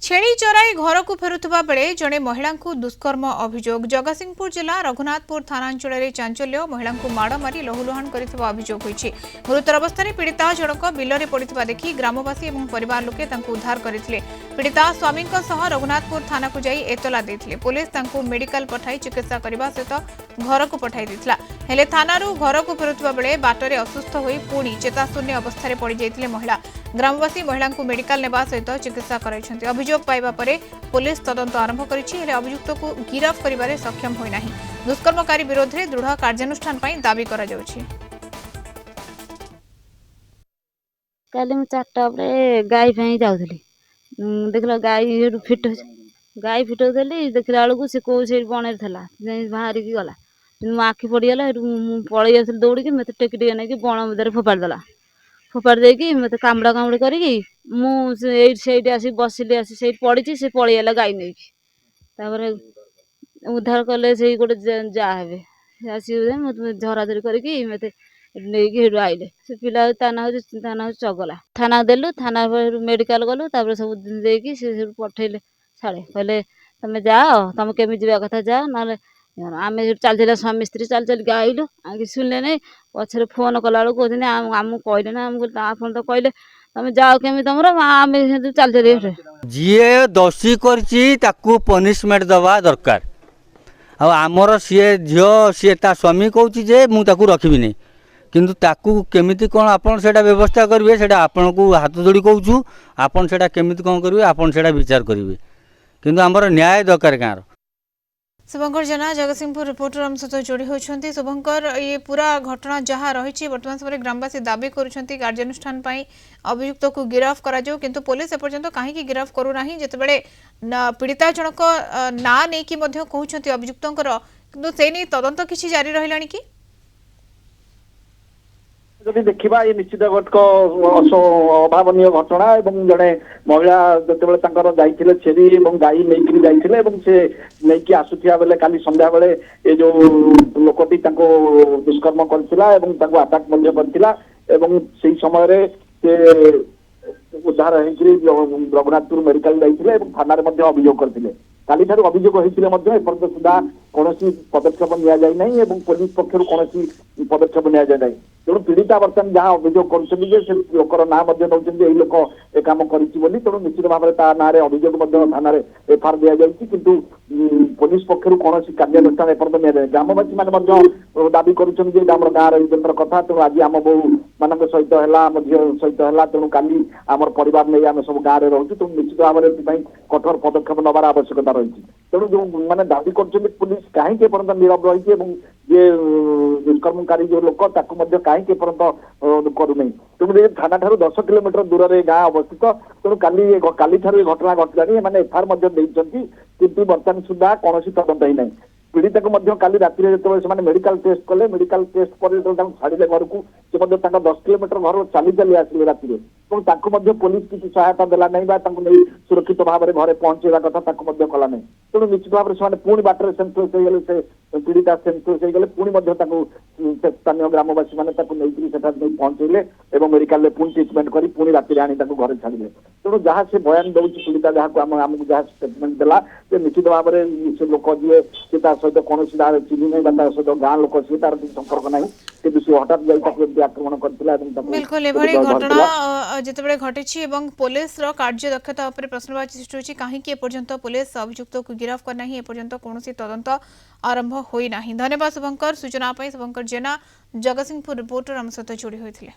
छेली चराई घर को फेरुवा बेले जड़े महिला दुष्कर्म अभियोग जगतसिंहपुर जिला रघुनाथपुर थानांचल में चांचल्य महिला माड़ मारी लहुलुहाण कर अभियोग होती। गुरुतर अवस्था पीड़िता जनक बिल में पड़ा देखि ग्रामवासी और परिवार लोके उद्धार करते। पीड़िता स्वामी रघुनाथपुर थाना को जाई एतला देथिले। पुलिस मेडिकल पठाई चिकित्सा करने सहित घर को पठाई देथिला। हेले थानारू घर को फेरुवा बेले बाटरे असुस्थ होई पुणी चेताशून्य अवस्था पड़ जाइतिले महिला। ग्रामवासी महिला को मेडिकल नेबा सहित चिकित्सा कराइछन्ति। अभियोग पाइबा परे पुलिस तदंत आरंभ करिछि। हेले अभियुक्त को गिरफ्त करिबारे सक्षम होई नाही। दुष्कर्मकारी विरोध में दृढ़ कार्यानुष्ठान पई दाबी करा जाउछि। काली मु 4टा बरे गाई पई जाउथली देखला गाई गाई फिटौली देखला बेलू से कौ से बण थला बाहर की गला मो आखि पड़गला पलि जाऊँ दौड़ी मत टेकी टेक नहीं बण मध्य फोपाड़ देला। फोपाड़ देकी मत कामुड़ा कामुड़ी करी मुझे आसी बसिली आसी से पड़ी से पलैला गाई नहीं उद्धार कले से गोटे जाहे आस झराझरी करके मत नहीं आइले से पिला ताना चगला थाना देलु थाना मेडिकल गलु सब देकी पठेले छाड़े कहले तुम जाओ तुम केमी जा कथा जा ना आम चलते स्वामी स्त्री चल चल के आइलु आगे शुणिले नहीं पचर फोन कला बेलू कहते आमको कहले ना आप तो कहले तुम जाओ केमी तुम आम चल चल जी दोषी कर पनिशमेंट दवा दरकार आमर सी झील सी स्वामी कहे मुझे रखी नहीं किंतु ताकू केमिति कौन आपन सेटा व्यवस्था करेंगे सेटा आपन को हाथ जोड़ी कहूँ आपन सेटा केमिति कौन करेंगे आपन सेटा विचार करेंगे किंतु आमर न्याय दरकार गाँव। शुभंकर जेना जगतसिंहपुर रिपोर्टर आम सहित जोड़ी होती। शुभंकर ये पूरा घटना जहाँ रही बर्तमान समय ग्रामवासी दाबी करुँच कार्यानुष्ठान अभियुक्त को गिरफ्त करा किंतु पुलिस एपर्यंत कहीं गिरफ्त करूना जितेबाला पीड़िता जनक ना नहीं कहते अभियुक्त किंतु से नहीं तदंत किसी जारी रहा कि जदि देखा ये निश्चित अभावन घटना एवं जड़े महिला जो जाइए छेरी गाई नहीं जाइए से नहीं आसुवा बेले काली संध्या बेले ये जो लोकटी दुष्कर्म करथिला आटाक करथिला से समय से उद्धार हो रघुनाथपुर मेडिकल जाइए थाना अभियोग करते काली ठार अभियोग होते एपर्यंत सुधा कौन पदक्षेप नि पुलिस पक्षर कौन पदक्षेप नि तेणु पीड़िता बर्तमान जहाँ अभियोग कर लोकर ना नौ लोक ए कम कर तेणु निश्चित भाव में ना अभियोग थाना एफआईआर दि जाती किंतु पुलिस पक्षर कौन कार्यानुष्ठान एपर्यंत नि ग्रामवासी मैंने दाबी कर गाँव इज्जतर कथा तेणु आज आम बो मान सहित है आम झील सहित है तेणु काली आम परिवार नहीं आम सब गाँव में रोचु तेणु निश्चित भाव में कठोर पदक्षेप नबार आवश्यकता रही तेणु जो मैंने दाबी कर पुलिस कहीं नीरव रही ये दुष्कर्मकारी जो लोक कहीं करूना तेणु थाना ठार 10 किलोमीटर दूर में गाँ अवस्थित तेणु काली ठार घटना घटला मैंने एफआईआर किंतु बर्तमान सुधा कौन तदंत ही ना पीड़िता को काली राति जो मेडिकल टेस्ट कले मेडिकल टेस्ट पर छाड़े घर को 10 किलोमीटर घर चली चली आसिले राति पुलिस किसी सहायता देला नहीं सुरक्षित भाव में घरे पहुंचेगा कथा कला नहीं तेणु निश्चित भाव में पुणी बाटर सेन्सलेस हो गले से पीड़िता सेन्सलेस हो गले पुणी स्थानीय ग्रामवासी मैंने नहीं पहुंचेले मेडिकल पुणी ट्रिटमेंट कर पुणी राति आनी घर छाड़े तेणु जहाँ से बयान दौर पीड़िता जहाँ आमको जहाँ स्टेटमेंट देला निश्चित भाव में से लोक जी सहित कौन चिन्ह नहीं सहित गाँव लोक सी तार संपर्क ना कि हठात जाए आक्रमण कर बिल्कुल घटना जिते घटी पुलिस कार्य दक्षता प्रश्नवाची सृष्टि होती कहीं एपर्यंत पुलिस अभियुक्त को गिरफ्त करना एपर्यंत कौन तदंत आरंभ होना। धन्यवाद शुभंकर सूचना शुभंकर जेना जगतसिंहपुर रिपोर्टर आम सहित जोड़ी होते।